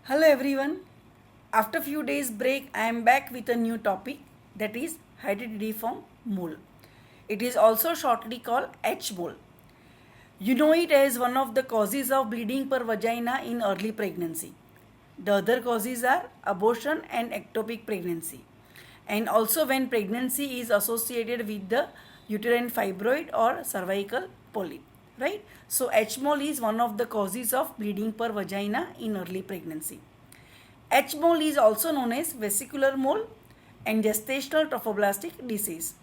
Hello everyone. After few days break, I am back with a new topic, that is hydatidiform mole. It is also shortly called H mole. You know it as one of the causes of bleeding per vagina in early pregnancy. The other causes are abortion and ectopic pregnancy. And also when pregnancy is associated with the uterine fibroid or cervical polyp. Right? So H mole is one of the causes of bleeding per vagina in early pregnancy. H mole is also known as vesicular mole and gestational trophoblastic disease.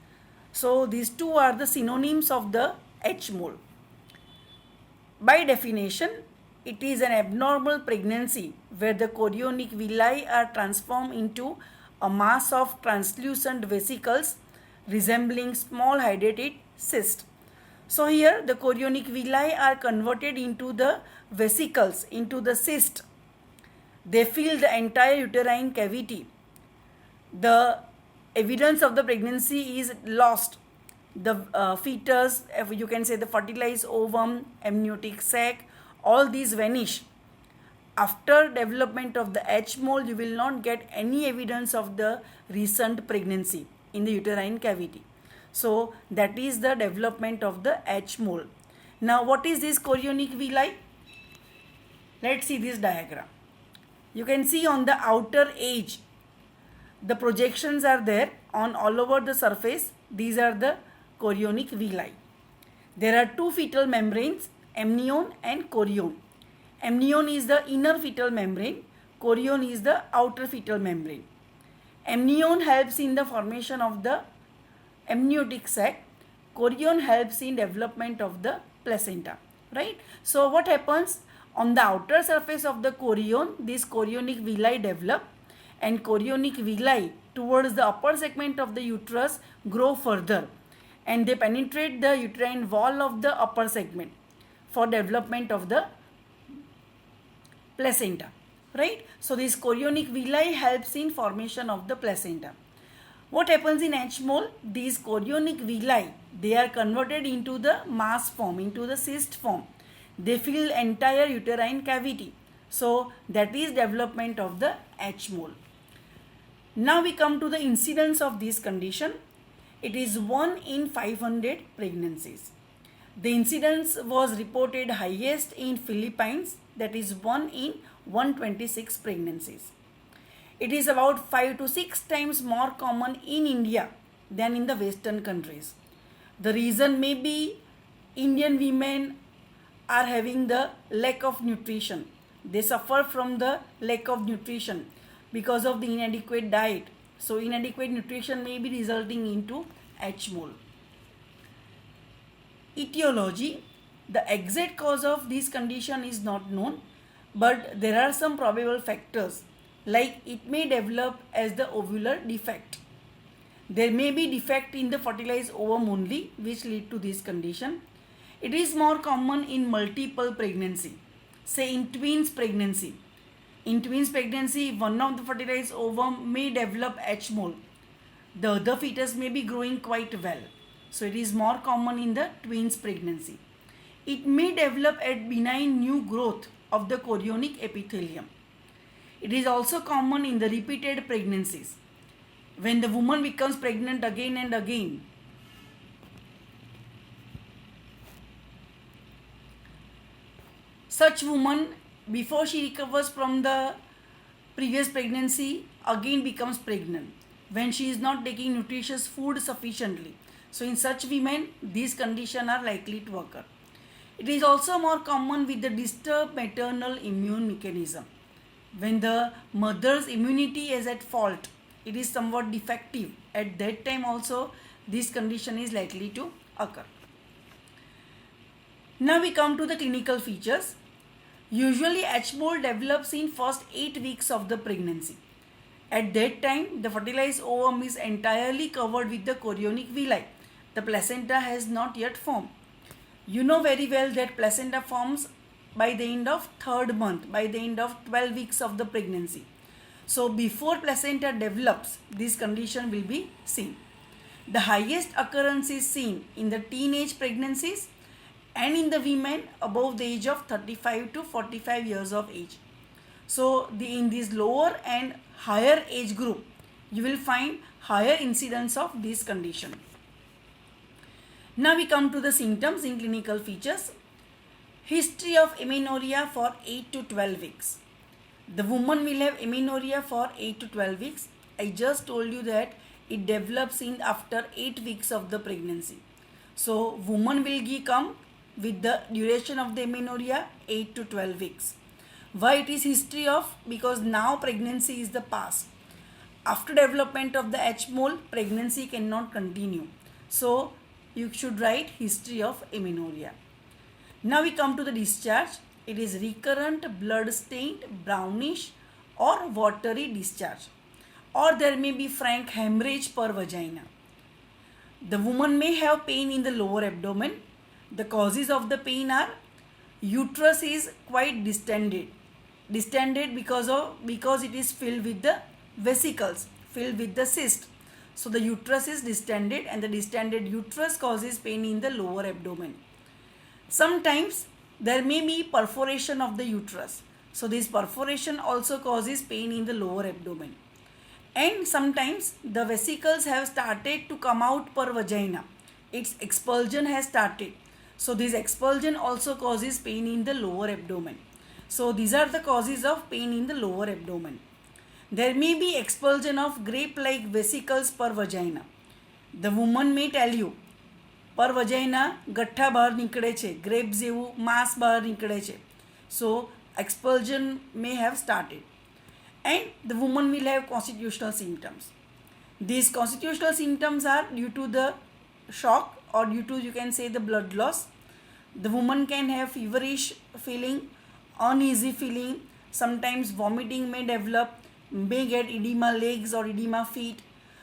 So these two are the synonyms of the H mole. By definition, it is an abnormal pregnancy where the chorionic villi are transformed into a mass of translucent vesicles resembling small hydatid cysts. So here the chorionic villi are converted into the vesicles, into the cyst. They fill the entire uterine cavity. The evidence of the pregnancy is lost. The fetus, you can say the fertilized ovum, amniotic sac, all these vanish. After development of the H mole, you will not get any evidence of the recent pregnancy in the uterine cavity. So that is the development of the H mole. Now what is this chorionic villi? Let's see this diagram. You can see on the outer edge the projections are there on all over the surface. These are the chorionic villi. There are two fetal membranes, amnion and chorion. Amnion is the inner fetal membrane, chorion is the outer fetal membrane. Amnion helps in the formation of the amniotic sac, chorion helps in development of the placenta, right? So what happens on the outer surface of the chorion, these chorionic villi develop, and chorionic villi towards the upper segment of the uterus grow further, and they penetrate the uterine wall of the upper segment for development of the placenta, right? So this chorionic villi helps in formation of the placenta. What happens in H mole? These chorionic villi, they are converted into the mass form, into the cyst form. They fill entire uterine cavity. So that is development of the H mole. Now we come to the incidence of this condition. It is 1 in 500 pregnancies. The incidence was reported highest in Philippines, that is 1 in 126 pregnancies. It is about 5 to 6 times more common in India than in the Western countries. The reason may be Indian women are having the lack of nutrition. They suffer from the lack of nutrition because of the inadequate diet. So inadequate nutrition may be resulting into H mole. Etiology. The exact cause of this condition is not known, but there are some probable factors, like it may develop as the ovular defect. There may be defect in the fertilized ovum only which lead to this condition. It is more common in multiple pregnancy, say in twins pregnancy. In twins pregnancy, one of the fertilized ovum may develop H mole. The other fetus may be growing quite well. So it is more common in the twins pregnancy. It may develop at benign new growth of the chorionic epithelium. It is also common in the repeated pregnancies. When the woman becomes pregnant again and again, such woman, before she recovers from the previous pregnancy, again becomes pregnant when she is not taking nutritious food sufficiently. So in such women, these conditions are likely to occur. It is also more common with the disturbed maternal immune mechanism. When the mother's immunity is at fault, it is somewhat defective. At that time also, this condition is likely to occur. Now we come to the clinical features. Usually H mole develops in first 8 weeks of the pregnancy. At that time, the fertilized ovum is entirely covered with the chorionic villi. The placenta has not yet formed. You know very well that placenta forms by the end of 3rd month, by the end of 12 weeks of the pregnancy. So before placenta develops, this condition will be seen. The highest occurrence is seen in the teenage pregnancies and in the women above the age of 35 to 45 years of age. So in this lower and higher age group, you will find higher incidence of this condition. Now we come to the symptoms in clinical features. History of amenorrhea for 8 to 12 weeks. The woman will have amenorrhea for 8 to 12 weeks. I just told you that it develops in after 8 weeks of the pregnancy. So woman will come with the duration of the amenorrhea 8 to 12 weeks. Why it is history of? Because now pregnancy is the past. After development of the H mole, pregnancy cannot continue. So you should write history of amenorrhea. Now we come to the discharge. It is recurrent blood-stained brownish or watery discharge, or there may be frank hemorrhage per vagina. The woman may have pain in the lower abdomen. The causes of the pain are uterus is quite distended because it is filled with the vesicles, filled with the cyst. So the uterus is distended, and the distended uterus causes pain in the lower abdomen. Sometimes there may be perforation of the uterus. So this perforation also causes pain in the lower abdomen. And sometimes the vesicles have started to come out per vagina. Its expulsion has started. So this expulsion also causes pain in the lower abdomen. So these are the causes of pain in the lower abdomen. There may be expulsion of grape-like vesicles per vagina. The woman may tell you, પર vagina ગઠ્ઠા બહાર નીકળે છે, grape જેવું માસ બહાર નીકળે છે. સો expulsion may have started, and the woman will have constitutional symptoms. These constitutional symptoms are due to the shock or due to, you can say, the blood loss. The woman can have feverish feeling, uneasy feeling, sometimes vomiting may develop, may get edema legs or edema feet.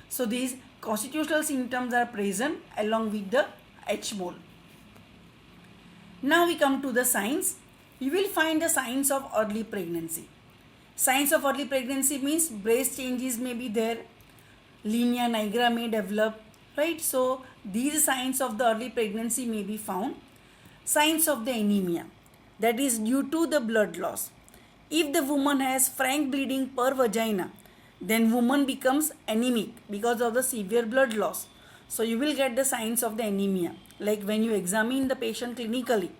So these constitutional symptoms are present along with the H mole. Now we come to the signs. You will find the signs of early pregnancy. Signs of early pregnancy means breast changes may be there, linea nigra may develop, right? So these signs of the early pregnancy may be found. Signs of the anemia, that is due to the blood loss. If the woman has frank bleeding per vagina, then woman becomes anemic because of the severe blood loss. So you will get the signs of the anemia. Like when you examine the patient clinically,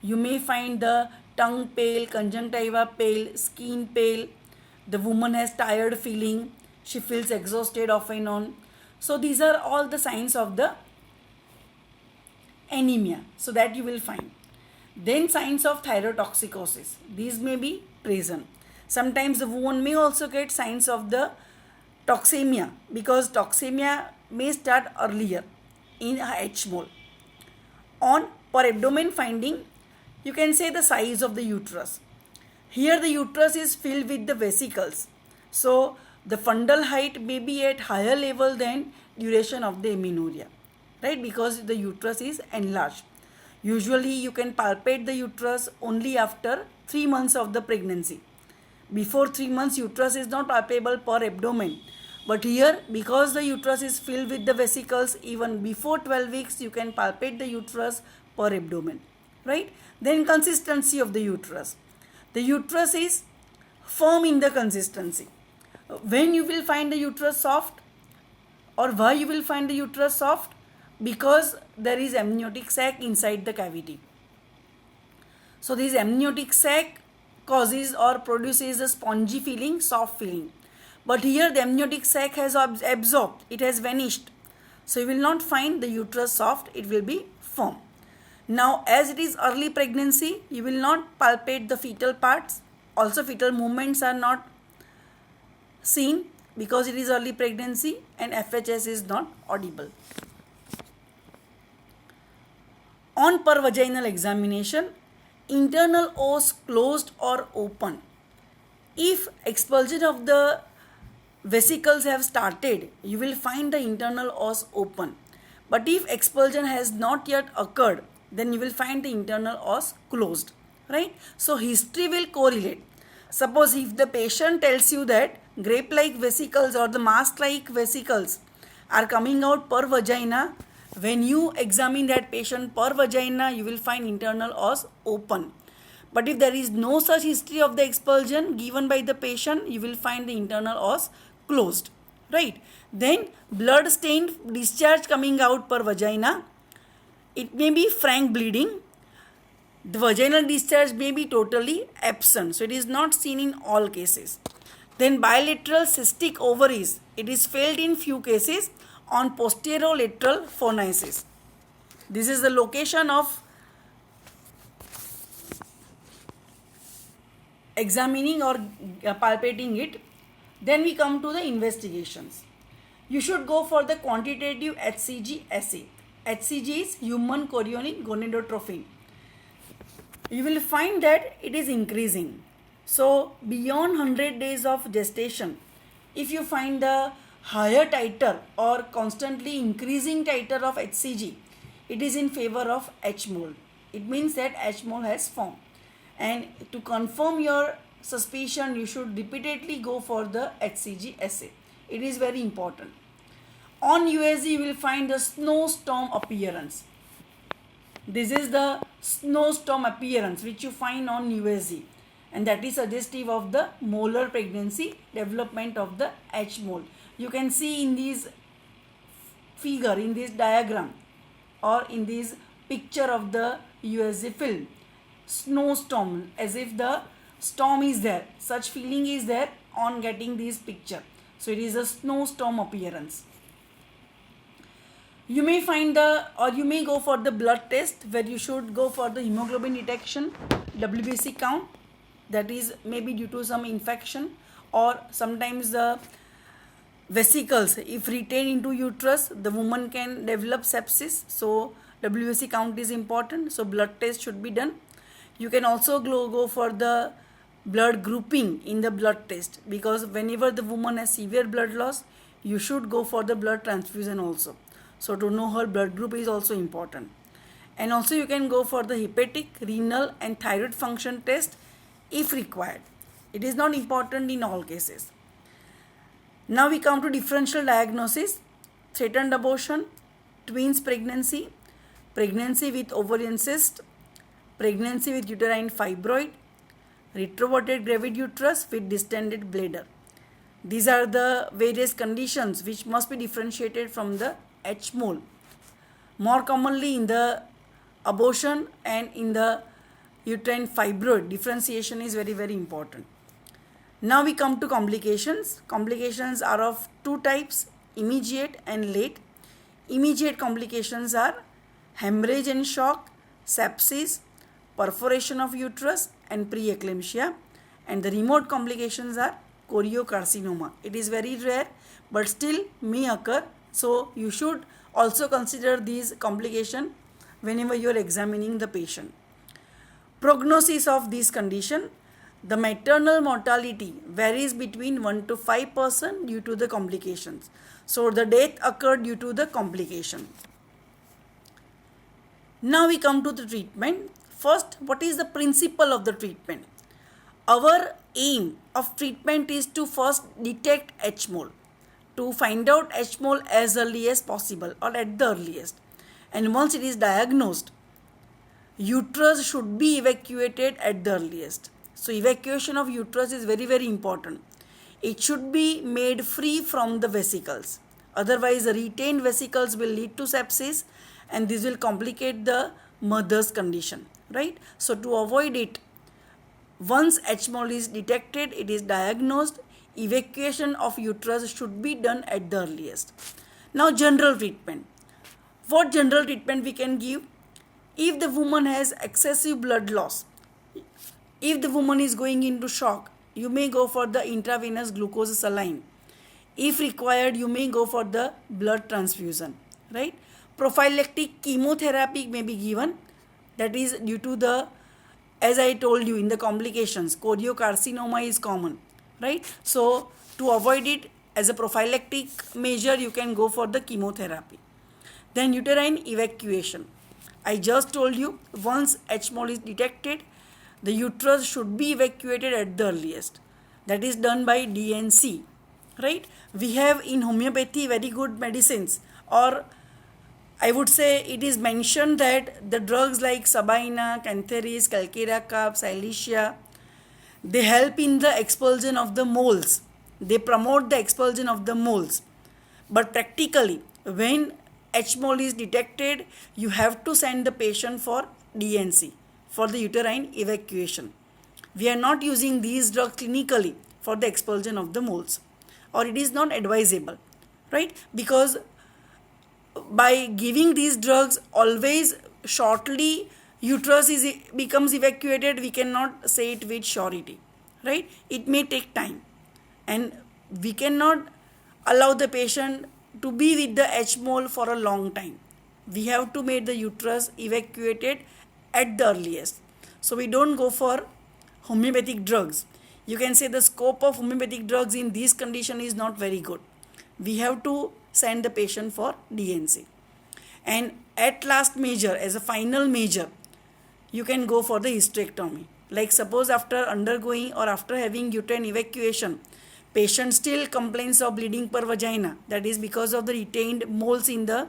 you may find the tongue pale, conjunctiva pale, skin pale. The woman has tired feeling. She feels exhausted off and on. So these are all the signs of the anemia. So that you will find. Then signs of thyrotoxicosis. These may be present. Sometimes the woman may also get signs of the toxemia, because toxemia may start earlier in H mole. On per abdomen finding, you can say the size of the uterus. Here the uterus is filled with the vesicles. So the fundal height may be at higher level than duration of the amenorrhea, right? Because the uterus is enlarged. Usually you can palpate the uterus only after 3 months of the pregnancy. Before 3 months, uterus is not palpable per abdomen. But here, because the uterus is filled with the vesicles, even before 12 weeks, you can palpate the uterus per abdomen, right? Then consistency of the uterus. The uterus is firm in the consistency. When you will find the uterus soft, or why you will find the uterus soft? Because there is amniotic sac inside the cavity. So this amniotic sac causes or produces a spongy feeling, soft feeling. But here the amniotic sac has absorbed, it has vanished. So you will not find the uterus soft, it will be firm. Now as it is early pregnancy, you will not palpate the fetal parts. Also fetal movements are not seen because it is early pregnancy, and FHS is not audible. On per vaginal examination, internal os closed or open. If expulsion of the vesicles have started, you will find the internal os open. But if expulsion has not yet occurred, then you will find the internal os closed, right? So history will correlate. Suppose if the patient tells you that grape-like vesicles or the mass-like vesicles are coming out per vagina, when you examine that patient per vagina, you will find internal os open. But if there is no such history of the expulsion given by the patient, you will find the internal os closed, right? Then blood stained discharge coming out per vagina. It may be frank bleeding. The vaginal discharge may be totally absent. So it is not seen in all cases. Then bilateral cystic ovaries. It is felt in few cases on posterolateral phonesis. This is the location of examining or palpating it. Then we come to the investigations. You should go for the quantitative HCG assay. HCG is human chorionic gonadotrophin. You will find that it is increasing. So beyond 100 days of gestation, if you find the higher titer or constantly increasing titer of HCG, it is in favor of H mole. It means that H mole has formed. And to confirm your suspicion, you should repeatedly go for the HCG assay. It is very important. On USG, you will find the snowstorm appearance. This is the snowstorm appearance which you find on USG, and that is suggestive of the molar pregnancy, development of the H mole. You can see in this figure, in this diagram, or in this picture of the USG film, snowstorm, as if the storm is there. Such feeling is there on getting this picture. So it is a snowstorm appearance. You may find you may go for the blood test, where you should go for the hemoglobin detection, WBC count, that is maybe due to some infection, or sometimes the vesicles, if retained into uterus, the woman can develop sepsis. So WBC count is important. So blood test should be done. You can also go for the blood grouping in the blood test, because whenever the woman has severe blood loss, you should go for the blood transfusion also. So to know her blood group is also important. And also you can go for the hepatic, renal and thyroid function test if required. It is not important in all cases. Now we come to differential diagnosis: threatened abortion, twins pregnancy, pregnancy with ovarian cyst, pregnancy with uterine fibroid, retroverted gravid uterus with distended bladder. These are the various conditions which must be differentiated from the H mole. More commonly in the abortion and in the uterine fibroid, differentiation is very, very important. Now we come to complications. Complications are of two types: immediate and late. Immediate complications are hemorrhage and shock, sepsis, perforation of uterus and preeclampsia. And the remote complications are choriocarcinoma. It is very rare but still may occur. So you should also consider these complications whenever you are examining the patient. Prognosis of this condition: the maternal mortality varies between 1 to 5% due to the complications. So the death occurred due to the complication. Now we come to the treatment. First, what is the principle of the treatment? Our aim of treatment is to first detect H mole, to find out H mole as early as possible or at the earliest. And once it is diagnosed, uterus should be evacuated at the earliest. So evacuation of uterus is very, very important. It should be made free from the vesicles. Otherwise, the retained vesicles will lead to sepsis, and this will complicate the mother's condition, right? So to avoid it, once H mole is detected, it is diagnosed, evacuation of uterus should be done at the earliest. Now general treatment. What general treatment we can give? If the woman has excessive blood loss, if the woman is going into shock, you may go for the intravenous glucose saline. If required, you may go for the blood transfusion, right? Prophylactic chemotherapy may be given. That is due to the, as I told you, in the complications, choriocarcinoma is common, right? So to avoid it, as a prophylactic measure, you can go for the chemotherapy. Then uterine evacuation. I just told you, once H mole is detected, the uterus should be evacuated at the earliest. That is done by DNC, right? We have in homeopathy very good medicines, or I would say it is mentioned that the drugs like Sabina, Cantheris, Calcarea carb, Silesia, they help in the expulsion of the moles. They promote the expulsion of the moles. But practically, when H mole is detected, you have to send the patient for DNC, for the uterine evacuation. We are not using these drugs clinically for the expulsion of the moles, or it is not advisable, right? Because by giving these drugs always shortly uterus becomes evacuated, we cannot say it with surety, right? It may take time, and we cannot allow the patient to be with the H mole for a long time. We have to make the uterus evacuated at the earliest. So we don't go for homeopathic drugs. You can say the scope of homeopathic drugs in this condition is not very good. We have to send the patient for DNC. And at last measure, as a final measure, you can go for the hysterectomy. Like suppose after undergoing or after having uterine evacuation, patient still complains of bleeding per vagina. That is because of the retained moles in the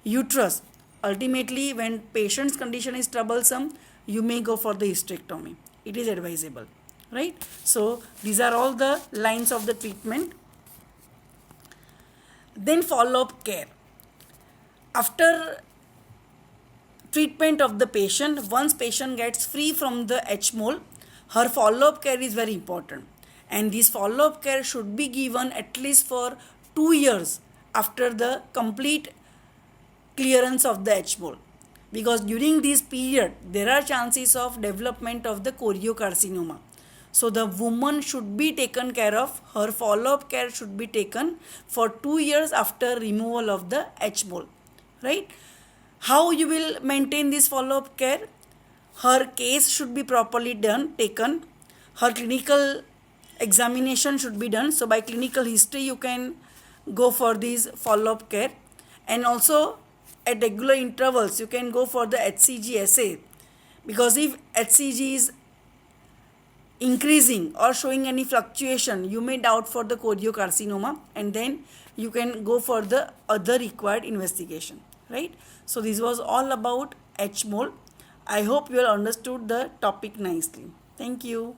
uterus. Ultimately, when patient's condition is troublesome, you may go for the hysterectomy. It is advisable, right? So these are all the lines of the treatment. Then follow-up care. After treatment of the patient, once patient gets free from the H mole, her follow-up care is very important. And this follow-up care should be given at least for 2 years after the complete clearance of the H mole. Because during this period, there are chances of development of the choriocarcinoma. So the woman should be taken care of, her follow-up care should be taken for 2 years after removal of the H mole, right? How you will maintain this follow-up care? Her case should be properly taken. Her clinical examination should be done. So by clinical history, you can go for this follow-up care. And also at regular intervals, you can go for the HCG assay. Because if HCG is increasing or showing any fluctuation, you may doubt for the choriocarcinoma, and then you can go for the other required investigation, right? So this was all about H mole. I hope you all understood the topic nicely. Thank you.